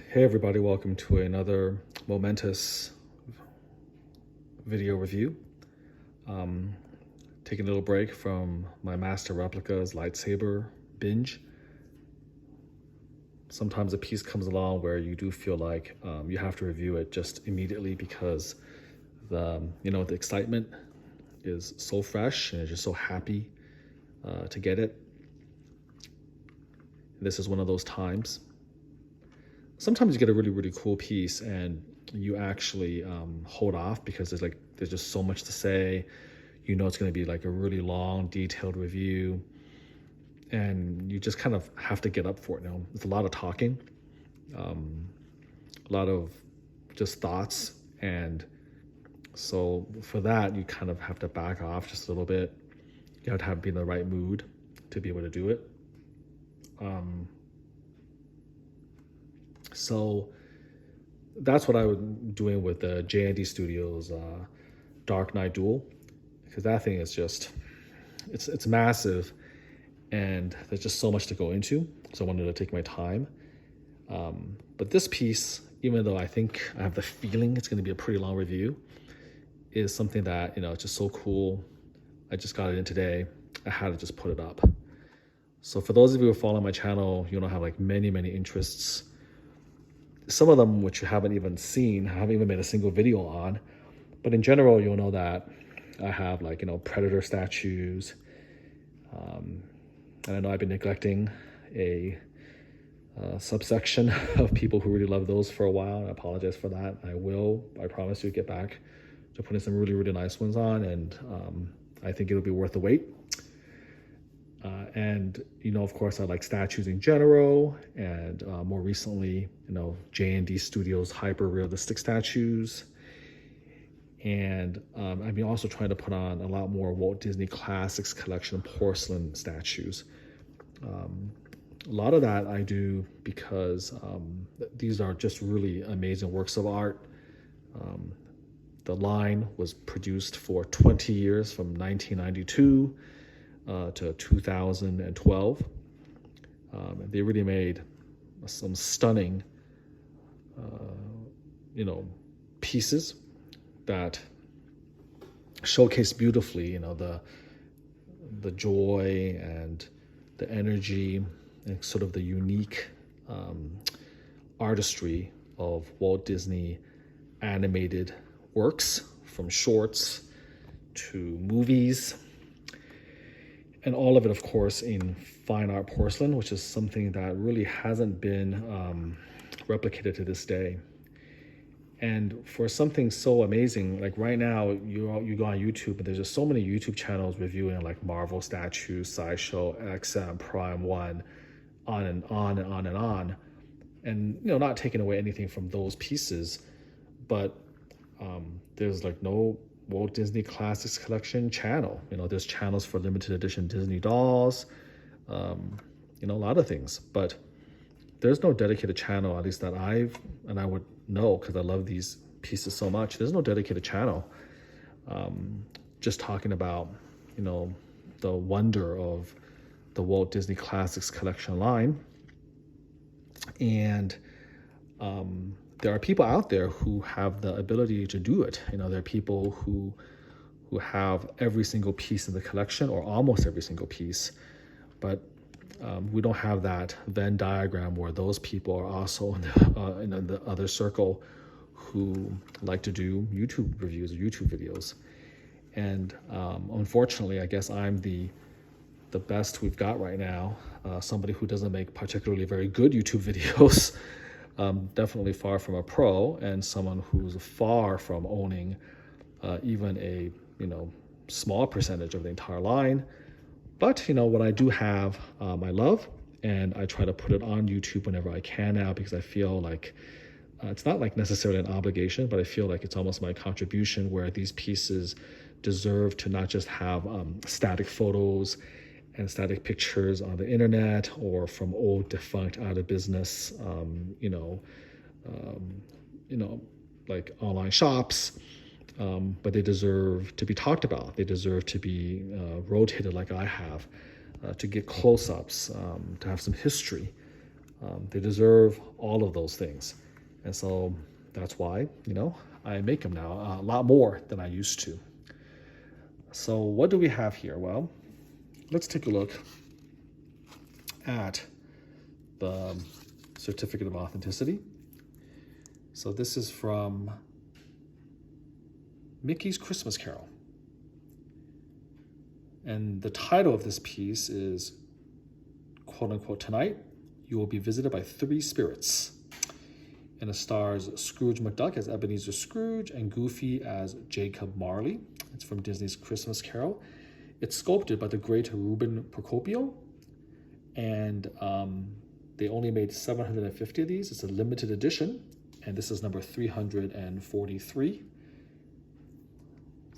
Hey everybody, welcome to another momentous video review. Taking a little break from my Master Replicas lightsaber binge. Sometimes a piece comes along where you do feel like you have to review it just immediately because the excitement is so fresh and you're just so happy to get it. This is one of those times. Sometimes you get a really, really cool piece and you actually hold off because there's just so much to say. You know it's going to be like a really long, detailed review, and you just kind of have to get up for it. It's a lot of talking, a lot of just thoughts, and so for that you kind of have to back off just a little bit. You have to be in the right mood to be able to do it. So that's what I was doing with the J&D Studios Dark Knight Duel, because that thing is just, it's massive and there's just so much to go into. So I wanted to take my time. But this piece, even though I think I have the feeling it's going to be a pretty long review, is something that, it's just so cool. I just got it in today. I had to just put it up. So for those of you who follow my channel, have like many, many interests. Some of them which you haven't even seen, I haven't even made a single video on. But in general, you'll know that I have Predator statues. And I know I've been neglecting a subsection of people who really love those for a while. I apologize for that. I promise you, get back to putting some really, really nice ones on. And I think it'll be worth the wait. And of course, I like statues in general, and more recently, J&D Studios hyper realistic statues. And I've been also trying to put on a lot more Walt Disney Classics collection porcelain statues. A lot of that I do because these are just really amazing works of art. The line was produced for 20 years, from 1992 to 2012. They really made some stunning, pieces that showcase beautifully, the joy and the energy and sort of the unique artistry of Walt Disney animated works, from shorts to movies. And all of it, of course, in fine art porcelain, which is something that really hasn't been replicated to this day. And for something so amazing, like right now, you go on YouTube, and there's just so many YouTube channels reviewing like Marvel statues, Sideshow, XM, Prime One, on and on and on and on. And not taking away anything from those pieces, but there's like no Walt Disney Classics Collection channel. There's channels for limited edition Disney dolls, a lot of things, but there's no dedicated channel, at least that I would know, because I love these pieces so much. There's no dedicated channel just talking about, the wonder of the Walt Disney Classics Collection line. And there are people out there who have the ability to do it. There are people who have every single piece in the collection, or almost every single piece, but we don't have that Venn diagram where those people are also in the other circle who like to do YouTube reviews or YouTube videos. And unfortunately, I guess I'm the best we've got right now. Somebody who doesn't make particularly very good YouTube videos. Definitely far from a pro, and someone who's far from owning even a small percentage of the entire line. But what I do have, I love, and I try to put it on YouTube whenever I can now, because I feel like it's not like necessarily an obligation, but I feel like it's almost my contribution, where these pieces deserve to not just have static photos and static pictures on the internet or from old, defunct, out of business, like online shops, but they deserve to be talked about. They deserve to be rotated like I have, to get close-ups, to have some history. They deserve all of those things. And so that's why, I make them now a lot more than I used to. So what do we have here? Well, let's take a look at the certificate of authenticity. So this is from Mickey's Christmas Carol. And the title of this piece is, quote unquote, "Tonight you will be visited by three spirits." And it stars Scrooge McDuck as Ebenezer Scrooge and Goofy as Jacob Marley. It's from Disney's Christmas Carol. It's sculpted by the great Ruben Procopio. And they only made 750 of these. It's a limited edition. And this is number 343.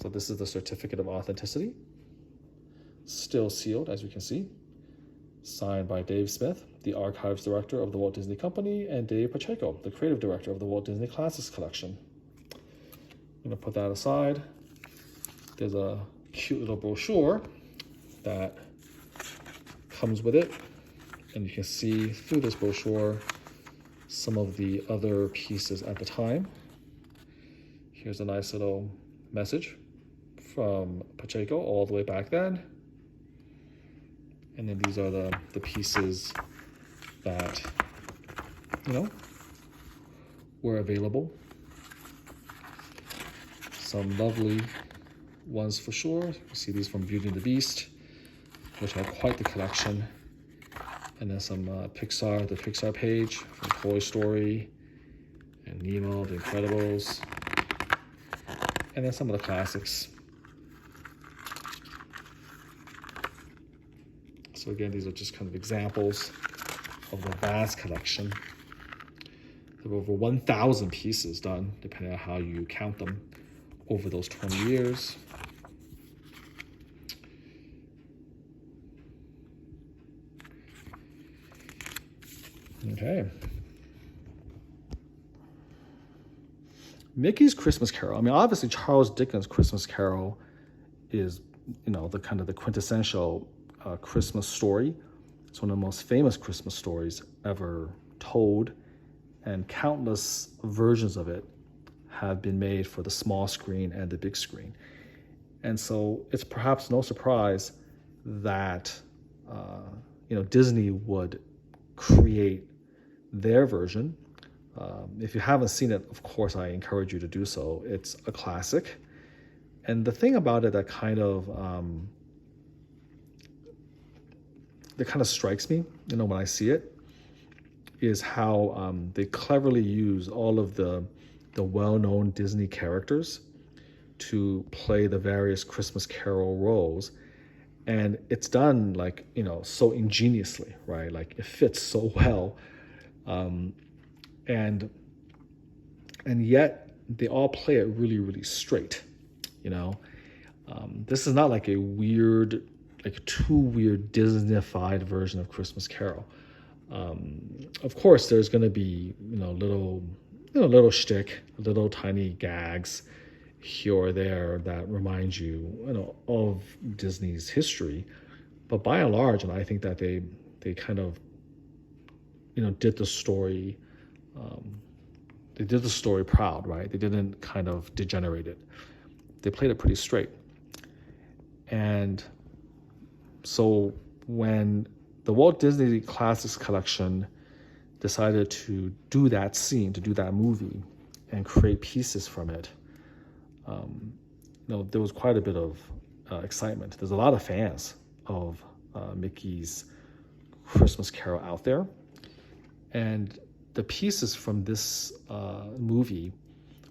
So this is the certificate of authenticity. Still sealed, as you can see. Signed by Dave Smith, the archives director of the Walt Disney Company, and Dave Pacheco, the creative director of the Walt Disney Classics Collection. I'm going to put that aside. There's a cute little brochure that comes with it, and you can see through this brochure some of the other pieces at the time. Here's a nice little message from Pacheco all the way back then. And then these are the pieces that, were available. Some lovely ones for sure. You see these from Beauty and the Beast, which are quite the collection. And then some the Pixar page from Toy Story and Nemo, The Incredibles. And then some of the classics. So again, these are just kind of examples of the vast collection. There were over 1,000 pieces done, depending on how you count them, over those 20 years. Okay. Mickey's Christmas Carol. I mean, obviously Charles Dickens' Christmas Carol is, the kind of the quintessential Christmas story. It's one of the most famous Christmas stories ever told, and countless versions of it have been made for the small screen and the big screen. And so it's perhaps no surprise that Disney would create their version. If you haven't seen it, of course, I encourage you to do so. It's a classic. And the thing about it that kind of strikes me, when I see it, is how they cleverly use all of the well-known Disney characters to play the various Christmas Carol roles. And it's done so ingeniously, right? Like it fits so well. And yet they all play it really, really straight, This is not like a weird, too weird Disney-fied version of Christmas Carol. Of course, there's going to be, little shtick, little tiny gags here or there that remind you, of Disney's history. But by and large, and I think that they kind of, did the story. They did the story proud, right? They didn't kind of degenerate it. They played it pretty straight. And so when the Walt Disney Classics Collection decided to do that scene, to do that movie, and create pieces from it, there was quite a bit of excitement. There's a lot of fans of Mickey's Christmas Carol out there. And the pieces from this movie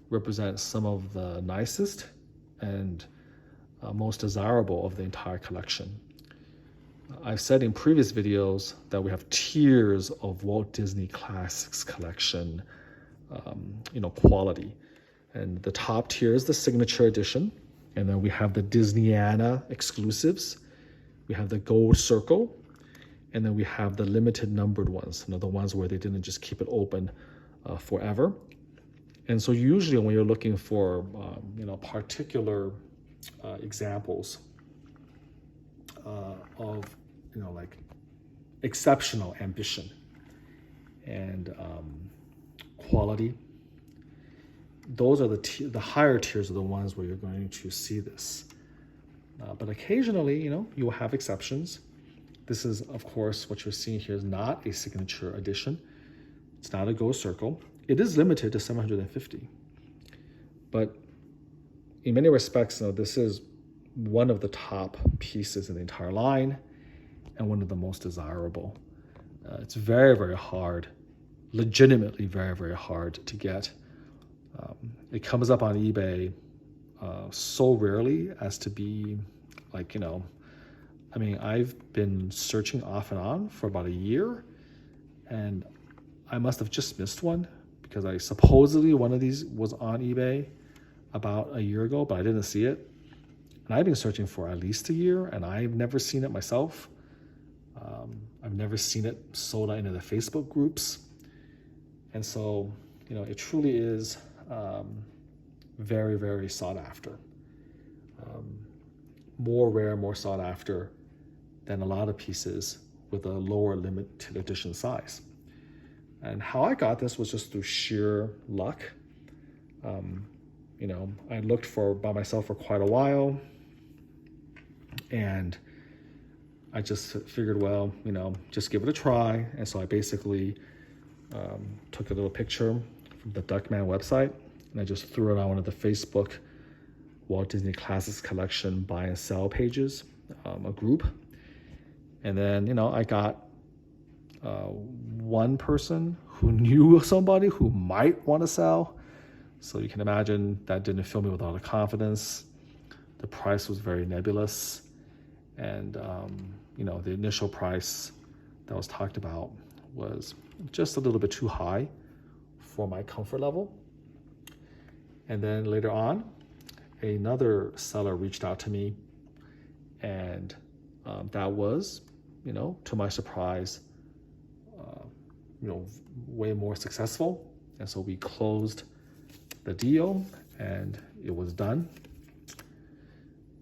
represent some of the nicest and most desirable of the entire collection. I've said in previous videos that we have tiers of Walt Disney Classics Collection, quality. And the top tier is the signature edition. And then we have the Disneyana exclusives. We have the Gold Circle. And then we have the limited numbered ones, the ones where they didn't just keep it open forever. And so usually when you're looking for, particular examples of, exceptional ambition and quality. Those are the higher tiers are the ones where you're going to see this. But occasionally, you will have exceptions. This is, of course, what you're seeing here is not a signature edition. It's not a gold circle. It is limited to 750. But in many respects, this is one of the top pieces in the entire line and one of the most desirable. It's very, very hard, legitimately very, very hard to get. It comes up on eBay so rarely as to be like, I've been searching off and on for about a year, and I must have just missed one because supposedly one of these was on eBay about a year ago, but I didn't see it. And I've been searching for at least a year, and I've never seen it myself. I've never seen it sold out into the Facebook groups. And so, it truly is very, very sought after. More rare, more sought after than a lot of pieces with a lower limited edition size. And how I got this was just through sheer luck. I looked by myself for quite a while, and I just figured, just give it a try. And so I basically took a little picture from the Duckman website, and I just threw it on one of the Facebook Walt Disney Classics Collection buy and sell pages, a group. And then, I got one person who knew somebody who might want to sell. So you can imagine that didn't fill me with a lot of confidence. The price was very nebulous. And, the initial price that was talked about was just a little bit too high for my comfort level. And then later on, another seller reached out to me, and that was, to my surprise, way more successful. And so we closed the deal, and it was done.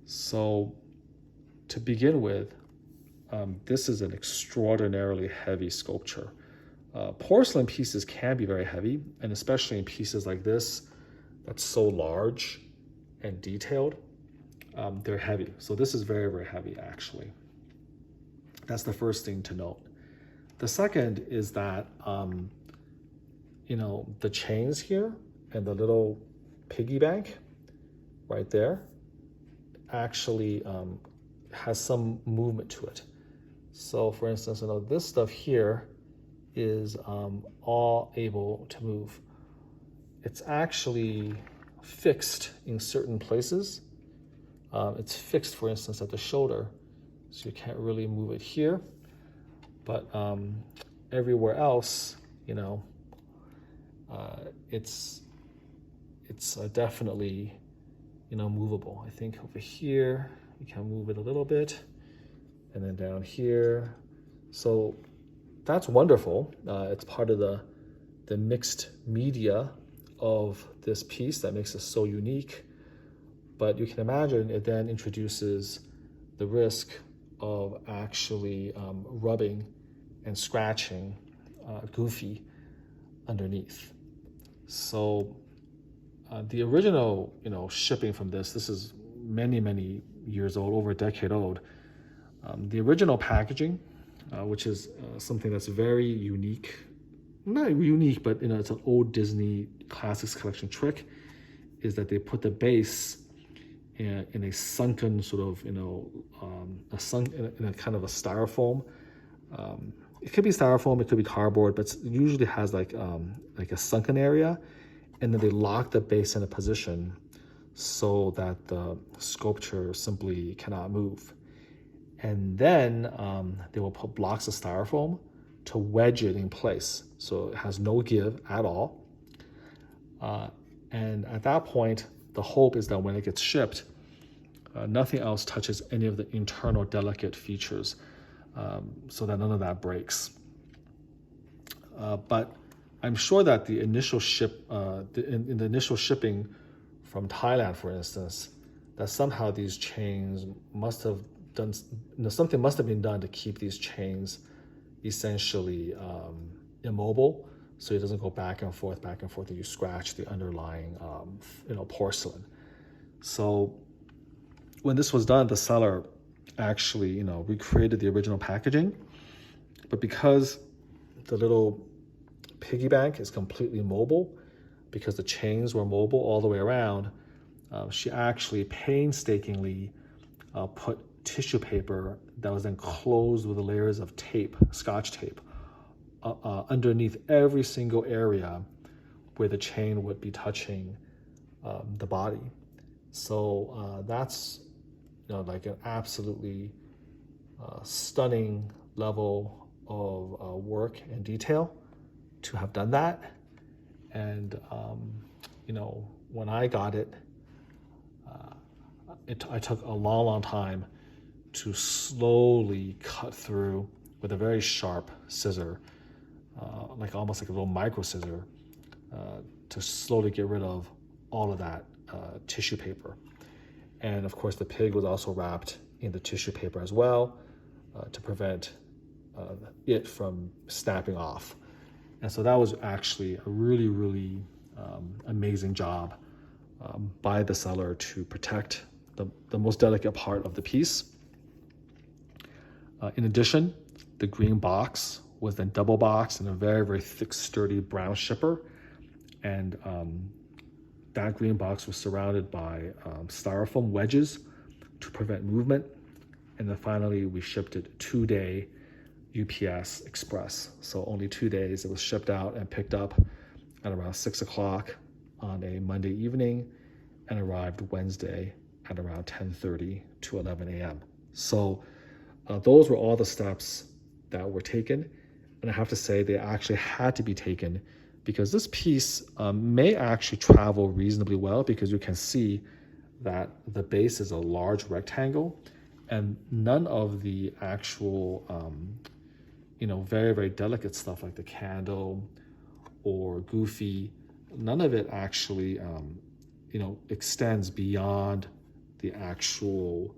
So to begin with, this is an extraordinarily heavy sculpture. Porcelain pieces can be very heavy, and especially in pieces like this that's so large and detailed, they're heavy. So this is very, very heavy, actually. That's the first thing to note. The second is that, the chains here and the little piggy bank right there actually has some movement to it. So for instance, this stuff here is all able to move. It's actually fixed in certain places. It's fixed, for instance, at the shoulder, so you can't really move it here. But everywhere else, it's definitely, movable. I think over here, you can move it a little bit, and then down here. So that's wonderful. It's part of the mixed media of this piece that makes it so unique. But you can imagine it then introduces the risk of actually rubbing and scratching Goofy underneath. So the original, shipping from this is many, many years old, over a decade old. The original packaging, which is something that's very unique, not unique, but it's an old Disney Classics Collection trick, is that they put the base in a sunken sort of, in a kind of a styrofoam. It could be styrofoam, it could be cardboard, but it usually has like a sunken area, and then they lock the base in a position so that the sculpture simply cannot move. And then they will put blocks of styrofoam to wedge it in place, so it has no give at all. And at that point, the hope is that when it gets shipped, nothing else touches any of the internal delicate features, so that none of that breaks. But I'm sure that the initial in the initial shipping from Thailand, for instance, that somehow these chains must have done, something must have been done to keep these chains essentially immobile, so it doesn't go back and forth, and you scratch the underlying, porcelain. So when this was done, the seller actually, recreated the original packaging, but because the little piggy bank is completely mobile, because the chains were mobile all the way around, she actually painstakingly put tissue paper that was then closed with layers of tape, Scotch tape, underneath every single area where the chain would be touching the body. So that's like an absolutely stunning level of work and detail to have done that. And when I got it, I took a long time to slowly cut through with a very sharp scissor, almost like a little micro scissor, to slowly get rid of all of that tissue paper. And of course, the pig was also wrapped in the tissue paper as well, to prevent it from snapping off. And so that was actually a really, really amazing job by the seller to protect the most delicate part of the piece. In addition, the green box was then double boxed in a very, very thick, sturdy brown shipper. And that green box was surrounded by styrofoam wedges to prevent movement. And then finally, we shipped it 2-day UPS Express. So only 2 days. It was shipped out and picked up at around 6 o'clock on a Monday evening and arrived Wednesday at around 10:30 to 11 a.m. So those were all the steps that were taken. And I have to say they actually had to be taken because this piece may actually travel reasonably well, because you can see that the base is a large rectangle and none of the actual, very, very delicate stuff like the candle or Goofy, none of it actually, extends beyond the actual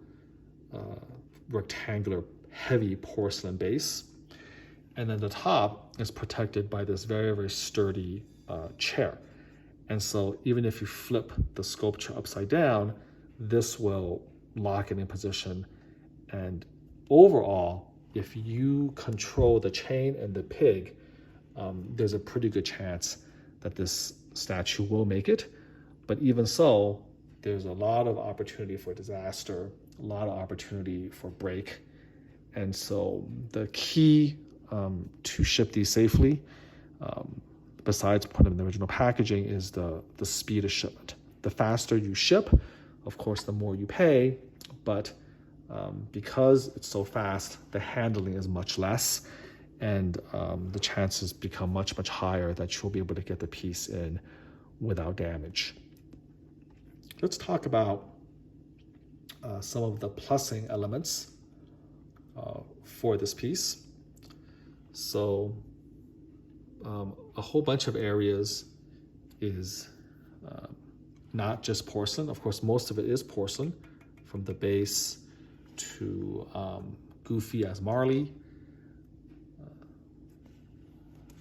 rectangular heavy porcelain base. And then the top is protected by this very, very sturdy chair. And so even if you flip the sculpture upside down, this will lock it in position. And overall, if you control the chain and the pig, there's a pretty good chance that this statue will make it. But even so, there's a lot of opportunity for disaster, a lot of opportunity for break. And so the key to ship these safely, besides putting them in the original packaging, is the speed of shipment. The faster you ship, of course, the more you pay, but because it's so fast, the handling is much less, and the chances become much, much higher that you'll be able to get the piece in without damage. Let's talk about some of the plussing elements for this piece. So a whole bunch of areas is not just porcelain. Of course, most of it is porcelain, from the base to Goofy as Marley.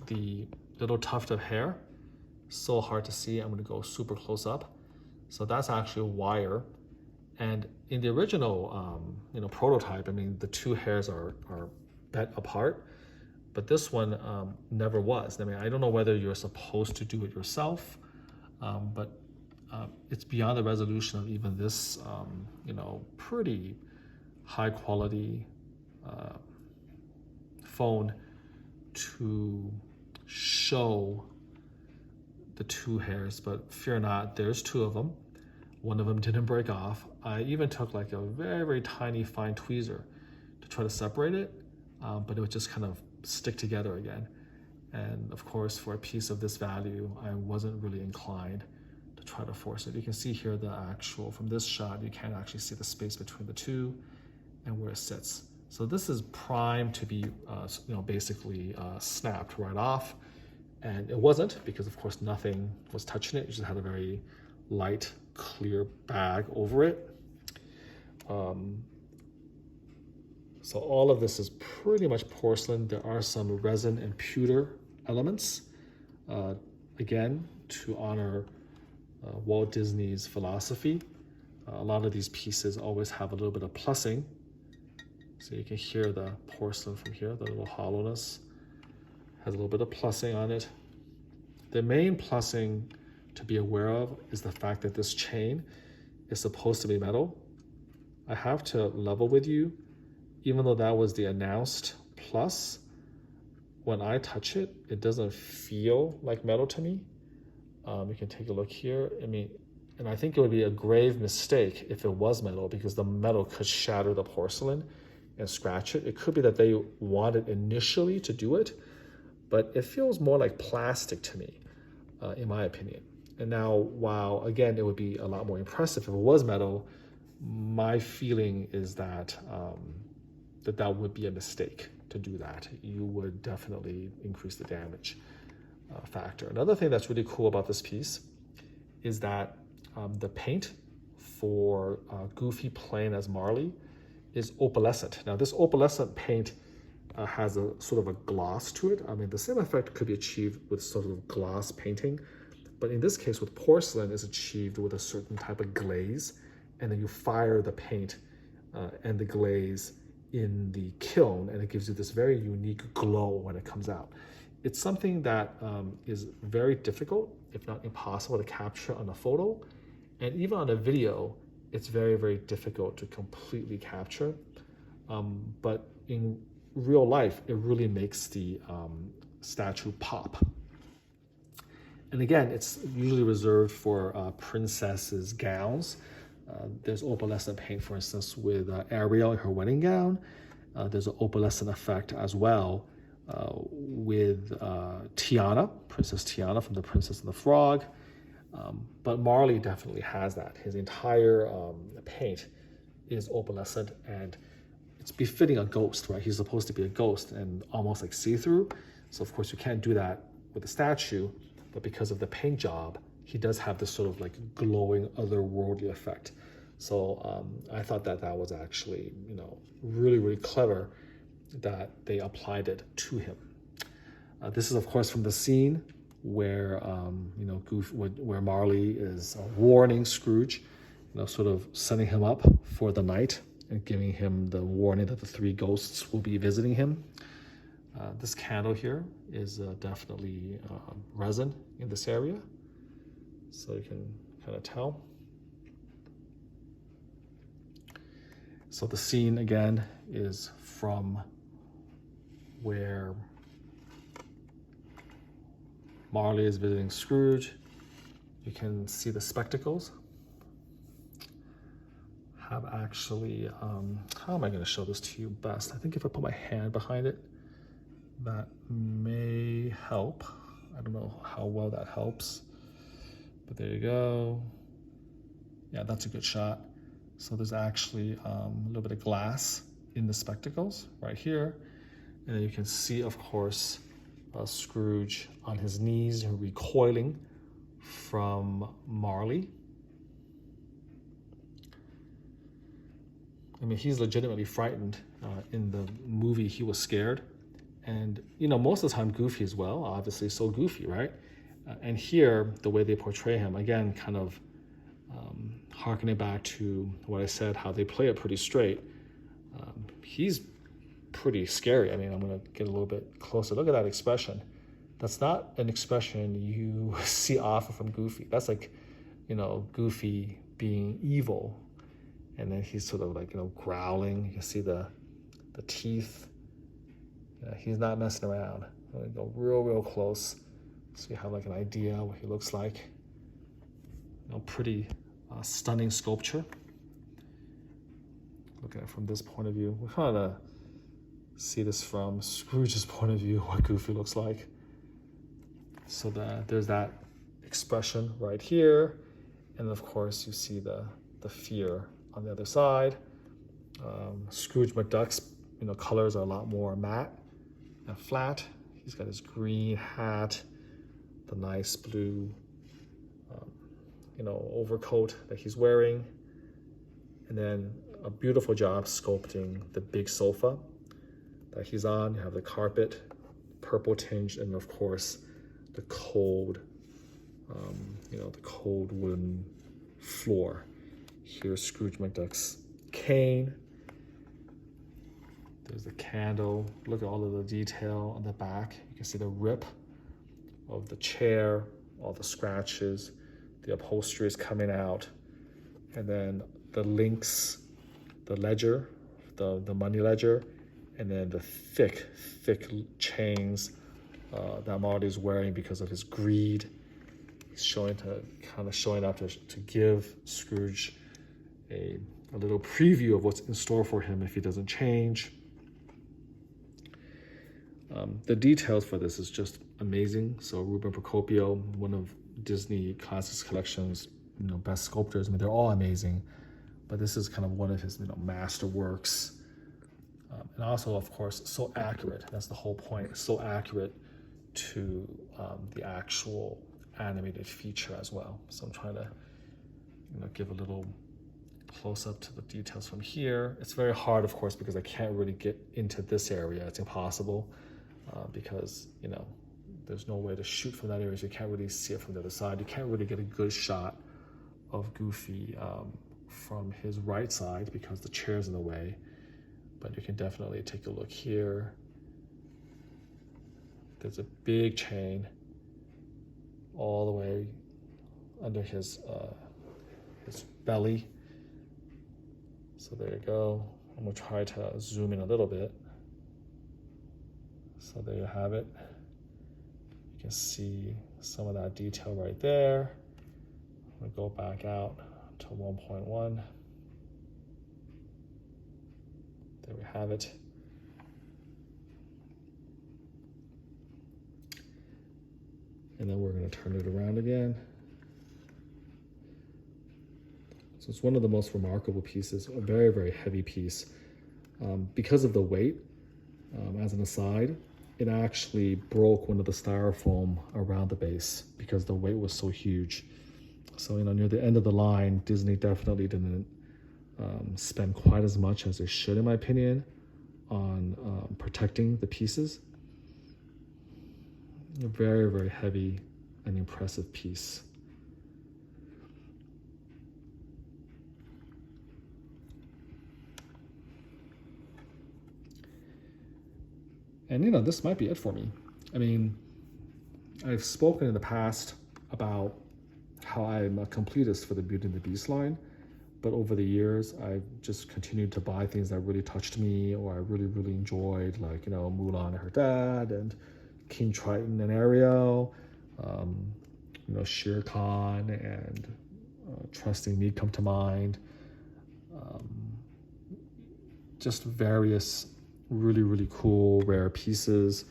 The little tuft of hair, so hard to see. I'm going to go super close up. So that's actually wire. And in the original prototype, the two hairs are bent apart, but this one never was. I don't know whether you're supposed to do it yourself, but it's beyond the resolution of even this, pretty high quality phone to show the two hairs. But fear not, there's two of them. One of them didn't break off. I even took like a very, very tiny fine tweezer to try to separate it, but it would just kind of stick together again. And of course, for a piece of this value, I wasn't really inclined to try to force it. You can see here the actual, from this shot, you can actually see the space between the two and where it sits. So this is primed to be, basically snapped right off. And it wasn't, because of course nothing was touching it. You just had a very light, clear bag over it. So all of this is pretty much porcelain. There are some resin and pewter elements. Again, to honor Walt Disney's philosophy, a lot of these pieces always have a little bit of plussing. So you can hear the porcelain from here, the little hollowness has a little bit of plussing on it. The main plussing to be aware of is the fact that this chain is supposed to be metal. I have to level with you, even though that was the announced plus, when I touch it, it doesn't feel like metal to me. You can take a look here. I mean, and I think it would be a grave mistake if it was metal, because the metal could shatter the porcelain and scratch it. It could be that they wanted initially to do it, but it feels more like plastic to me, in my opinion. And now, while again, it would be a lot more impressive if it was metal, my feeling is that that would be a mistake to do that. You would definitely increase the damage factor. Another thing that's really cool about this piece is that the paint for Goofy playing as Marley is opalescent. Now, this opalescent paint has a sort of a gloss to it. I mean, the same effect could be achieved with sort of gloss painting, but in this case with porcelain, is achieved with a certain type of glaze, and then you fire the paint and the glaze in the kiln, and it gives you this very unique glow when it comes out. It's something that is very difficult, if not impossible, to capture on a photo, and even on a video, it's very, very difficult to completely capture. But in real life, it really makes the statue pop. And again, it's usually reserved for princesses' gowns. There's opalescent paint, for instance, with Ariel in her wedding gown. There's an opalescent effect as well with Tiana, Princess Tiana from The Princess and the Frog. But Marley definitely has that. His entire paint is opalescent, and it's befitting a ghost, right? He's supposed to be a ghost and almost like see-through. So of course you can't do that with the statue, but because of the paint job, he does have this sort of like glowing otherworldly effect. So I thought that that was actually, really, really clever that they applied it to him. This is of course from the scene where, where Marley is warning Scrooge, sort of setting him up for the night and giving him the warning that the three ghosts will be visiting him. This candle here is definitely resin in this area, so you can kind of tell. So the scene again is from where Marley is visiting Scrooge. You can see the spectacles have actually, how am I going to show this to you best? I think if I put my hand behind it, that may help. I don't know how well that helps, but there you go. Yeah, that's a good shot. So there's actually a little bit of glass in the spectacles right here. And then you can see, of course, Scrooge on his knees recoiling from Marley. I mean, he's legitimately frightened. In the movie, he was scared. And, most of the time, Goofy as well, obviously, so Goofy, right? And here, the way they portray him, again, kind of harkening back to what I said, how they play it pretty straight. He's pretty scary. I mean, I'm going to get a little bit closer. Look at that expression. That's not an expression you see often from Goofy. That's like, Goofy being evil. And then he's sort of like, growling. You can see the teeth. He's not messing around. I'm going to go real, real close so you have like an idea what he looks like. Pretty stunning sculpture. Look at it from this point of view. We kind of see this from Scrooge's point of view, what Goofy looks like. So there's that expression right here. And of course, you see the fear on the other side. Scrooge McDuck's colors are a lot more matte and flat. He's got his green hat, the nice blue overcoat that he's wearing, and then a beautiful job sculpting the big sofa that he's on. You have the carpet purple tinge, and of course the cold, the cold wooden floor. Here's Scrooge McDuck's cane. There's the candle. Look at all of the detail on the back. You can see the rip of the chair, all the scratches, the upholstery is coming out, and then the links, the ledger, the money ledger, and then the thick chains that Marley's wearing because of his greed. He's showing up to give Scrooge a little preview of what's in store for him if he doesn't change. The details for this is just amazing. So Ruben Procopio, one of Disney Classics Collection's best sculptors. I mean, they're all amazing, but this is kind of one of his master works. And also, of course, so accurate. That's the whole point. So accurate to the actual animated feature as well. So I'm trying to give a little close up to the details from here. It's very hard, of course, because I can't really get into this area. It's impossible because there's no way to shoot from that area, so you can't really see it from the other side. You can't really get a good shot of Goofy from his right side because the chair's in the way, but you can definitely take a look here. There's a big chain all the way under his belly. So there you go. I'm gonna try to zoom in a little bit. So there you have it. You can see some of that detail right there. I'm gonna go back out to 1.1. There we have it. And then we're going to turn it around again. So it's one of the most remarkable pieces, a very, very heavy piece. Because of the weight, as an aside, it actually broke one of the styrofoam around the base because the weight was so huge. So, near the end of the line, Disney definitely didn't spend quite as much as they should, in my opinion, on protecting the pieces. A very, very heavy and impressive piece. And this might be it for me. I mean, I've spoken in the past about how I'm a completist for the Beauty and the Beast line, but over the years, I've just continued to buy things that really touched me or I really, really enjoyed, like, Mulan and her dad, and King Triton and Ariel, Shere Khan and Trusting Me come to mind. Just various really, really cool, rare pieces.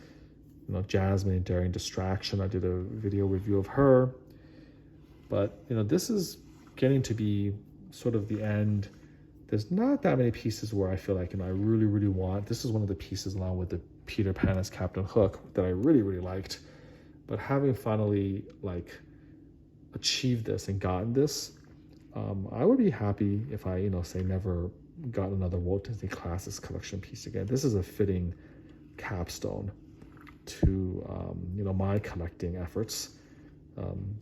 Jasmine and Daring Distraction. I did a video review of her. But, this is getting to be sort of the end. There's not that many pieces where I feel like, I really, really want. This is one of the pieces along with the Peter Pan as Captain Hook that I really, really liked. But having finally, achieved this and gotten this, I would be happy if I, say never got another Walt Disney Classics Collection piece again. This is a fitting capstone to, my collecting efforts.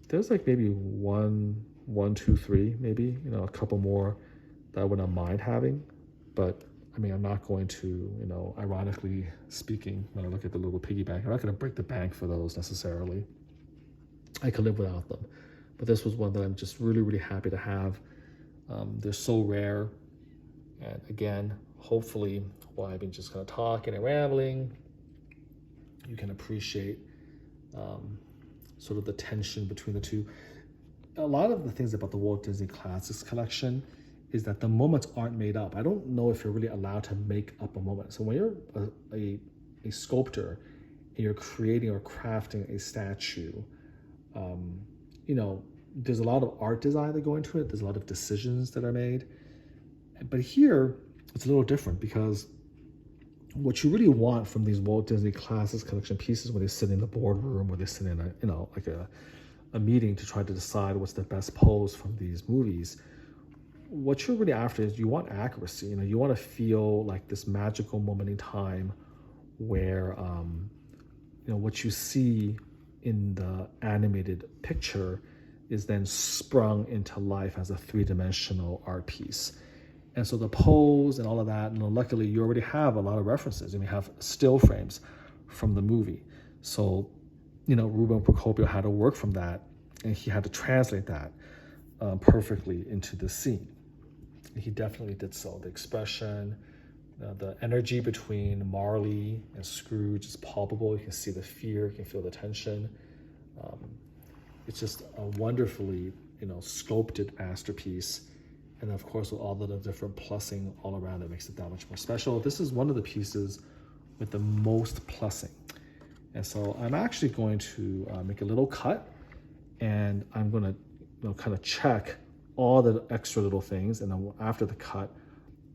There's maybe one, two, three, maybe, a couple more that I wouldn't mind having. But, I'm not going to, ironically speaking, when I look at the little piggy bank, I'm not going to break the bank for those necessarily. I could live without them. But this was one that I'm just really, really happy to have. They're so rare. And again, hopefully, while I've been just kind of talking and rambling, you can appreciate sort of the tension between the two. A lot of the things about the Walt Disney Classics Collection is that the moments aren't made up. I don't know if you're really allowed to make up a moment. So when you're a sculptor and you're creating or crafting a statue, there's a lot of art design that go into it. There's a lot of decisions that are made. But here, it's a little different because what you really want from these Walt Disney Classics Collection pieces when they sit in the boardroom or they sit in a meeting to try to decide what's the best pose from these movies, what you're really after is you want accuracy. You want to feel like this magical moment in time where what you see in the animated picture is then sprung into life as a three-dimensional art piece. And so the pose and all of that, luckily you already have a lot of references, and you have still frames from the movie. So, Ruben Procopio had to work from that, and he had to translate that perfectly into the scene. And he definitely did so. The expression, the energy between Marley and Scrooge is palpable. You can see the fear, you can feel the tension. It's just a wonderfully, sculpted masterpiece. And of course, with all of the different plussing all around, it makes it that much more special. This is one of the pieces with the most plussing. And so I'm actually going to make a little cut, and I'm going to kind of check all the extra little things. And then after the cut,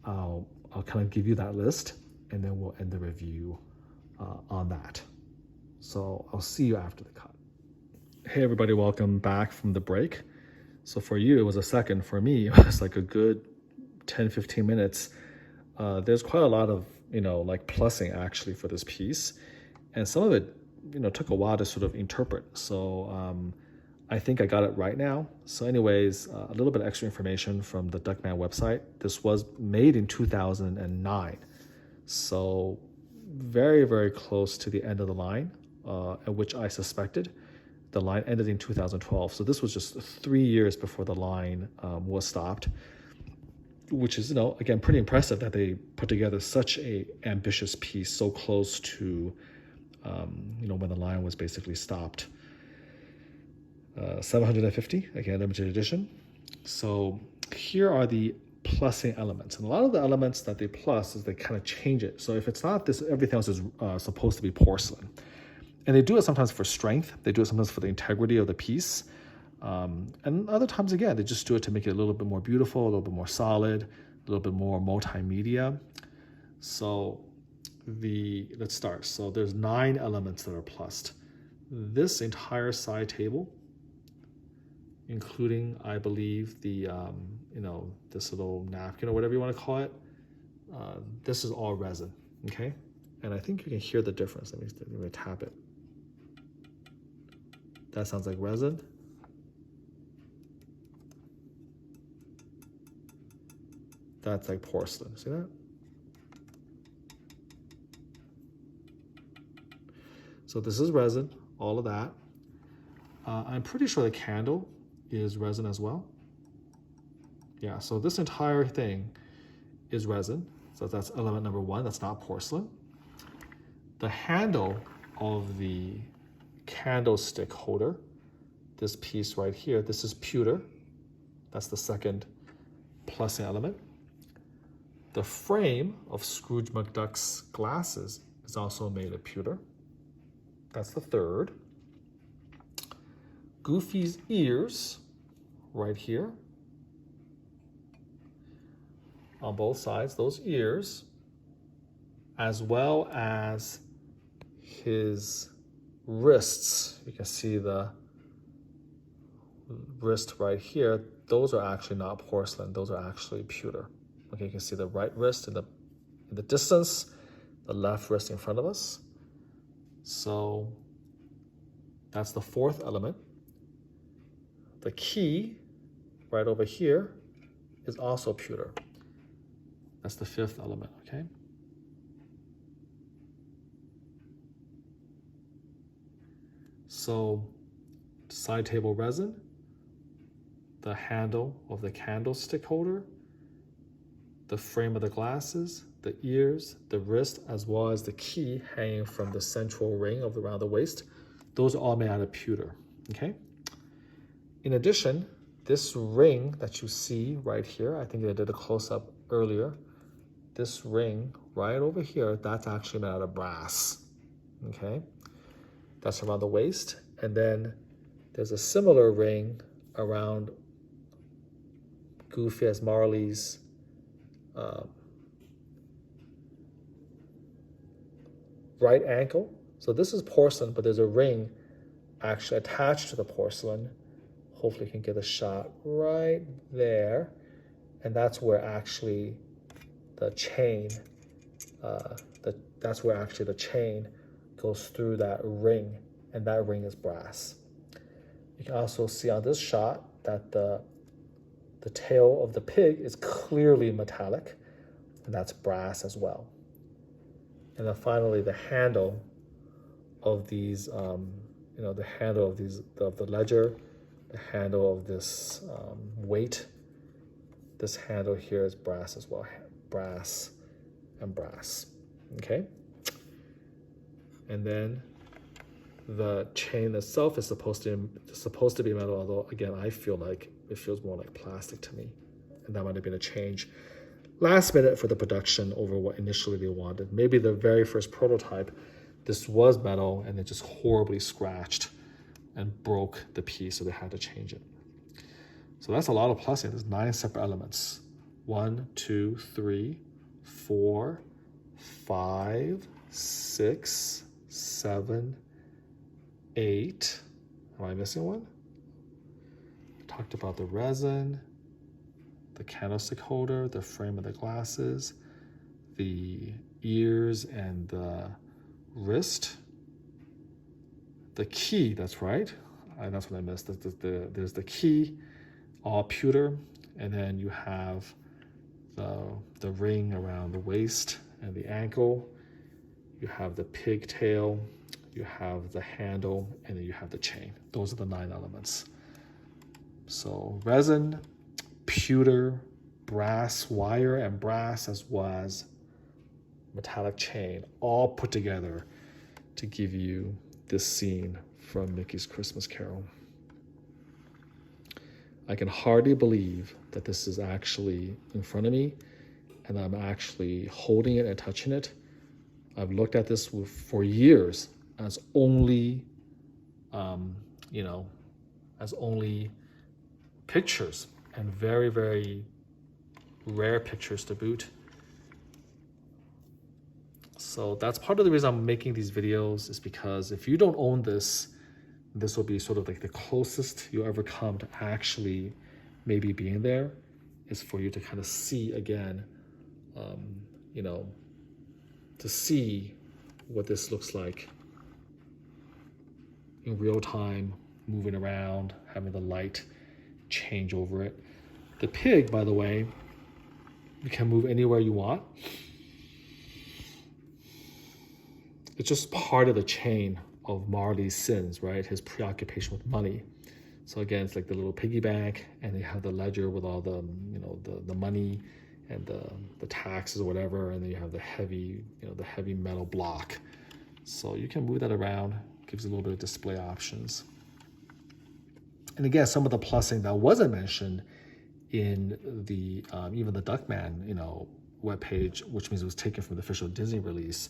I'll kind of give you that list, and then we'll end the review on that. So I'll see you after the cut. Hey everybody, welcome back from the break. So for you, it was a second. For me, it was like a good 10, 15 minutes. There's quite a lot of, like plussing actually for this piece. And some of it, took a while to sort of interpret. So I think I got it right now. So anyways, a little bit of extra information from the Duckman website. This was made in 2009. So very, very close to the end of the line, at which I suspected. The line ended in 2012. So this was just 3 years before the line was stopped, which is, again, pretty impressive that they put together such a ambitious piece so close to, when the line was basically stopped. 750, again, limited edition. So here are the plussing elements. And a lot of the elements that they plus is they kind of change it. So if it's not this, everything else is supposed to be porcelain. And they do it sometimes for strength. They do it sometimes for the integrity of the piece. And other times, again, they just do it to make it a little bit more beautiful, a little bit more solid, a little bit more multimedia. So let's start. So there's 9 elements that are plussed. This entire side table, including, I believe, the, this little napkin or whatever you want to call it, this is all resin, okay? And I think you can hear the difference. Let me tap it. That sounds like resin. That's like porcelain. See that? So this is resin, all of that. I'm pretty sure the candle is resin as well. Yeah, so this entire thing is resin. So that's element number 1. That's not porcelain. The handle of the candlestick holder, this piece right here, this is pewter. That's the second plussing element. The frame of Scrooge McDuck's glasses is also made of pewter. That's the third. Goofy's ears, right here, on both sides, those ears, as well as his wrists. You can see the wrist right here. Those are actually not porcelain. Those are actually pewter. Okay, you can see the right wrist in the distance, the left wrist in front of us. So that's the fourth element. The key right over here is also pewter. That's the fifth element, okay? So side table resin, the handle of the candlestick holder, the frame of the glasses, the ears, the wrist, as well as the key hanging from the central ring around the waist. Those are all made out of pewter, okay? In addition, this ring that you see right here, I think I did a close-up earlier, this ring right over here, that's actually made out of brass, okay? That's around the waist. And then there's a similar ring around Goofy as Marley's right ankle. So this is porcelain, but there's a ring actually attached to the porcelain. Hopefully you can get a shot right there. And that's where actually the chain, that's where actually the chain goes through that ring, and that ring is brass. You can also see on this shot that the tail of the pig is clearly metallic, and that's brass as well. And then finally, the handle of these, the handle of the ledger, the handle of this weight, this handle here is brass as well, brass and brass, okay? And then the chain itself is supposed to be metal, although again, I feel like it feels more like plastic to me. And that might have been a change last minute for the production over what initially they wanted. Maybe the very first prototype, this was metal and it just horribly scratched and broke the piece, so they had to change it. So that's a lot of plussing. There's 9 separate elements. 1, 2, 3, 4, 5, 6, 7, 8. Am I missing one? Talked about the resin, the candlestick holder, the frame of the glasses, the ears and the wrist, the key, that's right. That's what I missed. There's the key, all pewter, and then you have the ring around the waist and the ankle. You have the pigtail, you have the handle, and then you have the chain. Those are the 9 elements. So resin, pewter, brass wire, and brass as well as metallic chain, all put together to give you this scene from Mickey's Christmas Carol. I can hardly believe that this is actually in front of me and I'm actually holding it and touching it. I've looked at this for years as only, as only pictures, and very, very rare pictures to boot. So that's part of the reason I'm making these videos, is because if you don't own this, this will be sort of like the closest you ever come to actually maybe being there, is for you to kind of see again, to see what this looks like in real time, moving around, having the light change over it. The pig, by the way, you can move anywhere you want. It's just part of the chain of Marley's sins, right? His preoccupation with money. So again, it's like the little piggy bank, and you have the ledger with all the, the money and the taxes or whatever, and then you have the heavy, the heavy metal block. So you can move that around, gives you a little bit of display options. And again, some of the plussing that wasn't mentioned in the even the Duckman, webpage, which means it was taken from the official Disney release.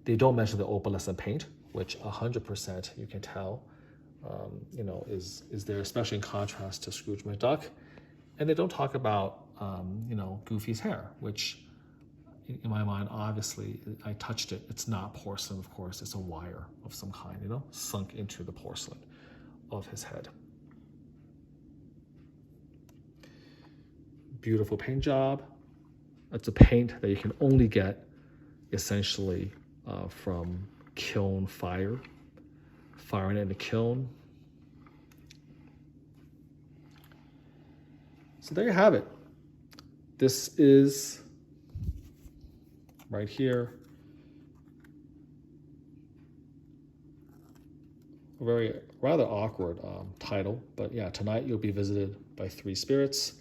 They don't mention the opalescent paint, which 100% you can tell, is there, especially in contrast to Scrooge McDuck. And they don't talk about, Goofy's hair, which in my mind, obviously, I touched it. It's not porcelain, of course. It's a wire of some kind, sunk into the porcelain of his head. Beautiful paint job. It's a paint that you can only get essentially from kiln firing it in a kiln. So there you have it. This is right here. A rather awkward title, but yeah, tonight you'll be visited by 3 spirits.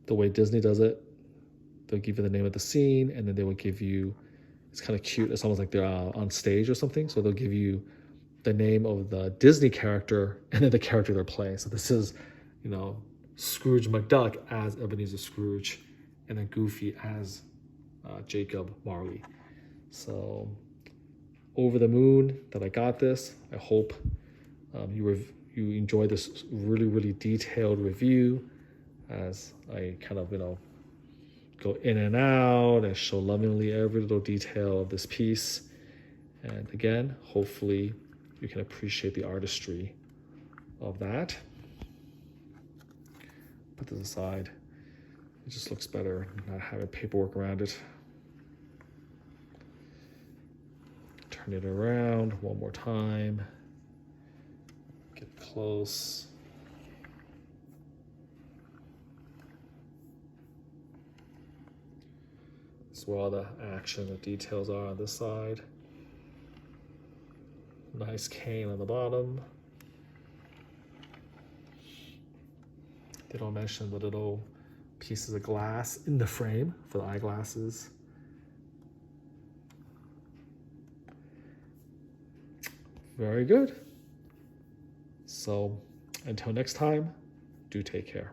The way Disney does it, they'll give you the name of the scene, and then they will give you, it's kind of cute, it's almost like they're on stage or something, so they'll give you the name of the Disney character and then the character they're playing. So this is, Scrooge McDuck as Ebenezer Scrooge, and then Goofy as Jacob Marley. So over the moon that I got this. I hope you enjoy this really, really detailed review as I kind of, go in and out and show lovingly every little detail of this piece. And again, hopefully you can appreciate the artistry of that. Put this aside. It just looks better not having paperwork around it. Turn Turn it around one more time. Get close. That's where all the action, the details are on this side. Nice cane on the bottom. They don't mention the little pieces of glass in the frame for the eyeglasses. Very good. So until next time, do take care.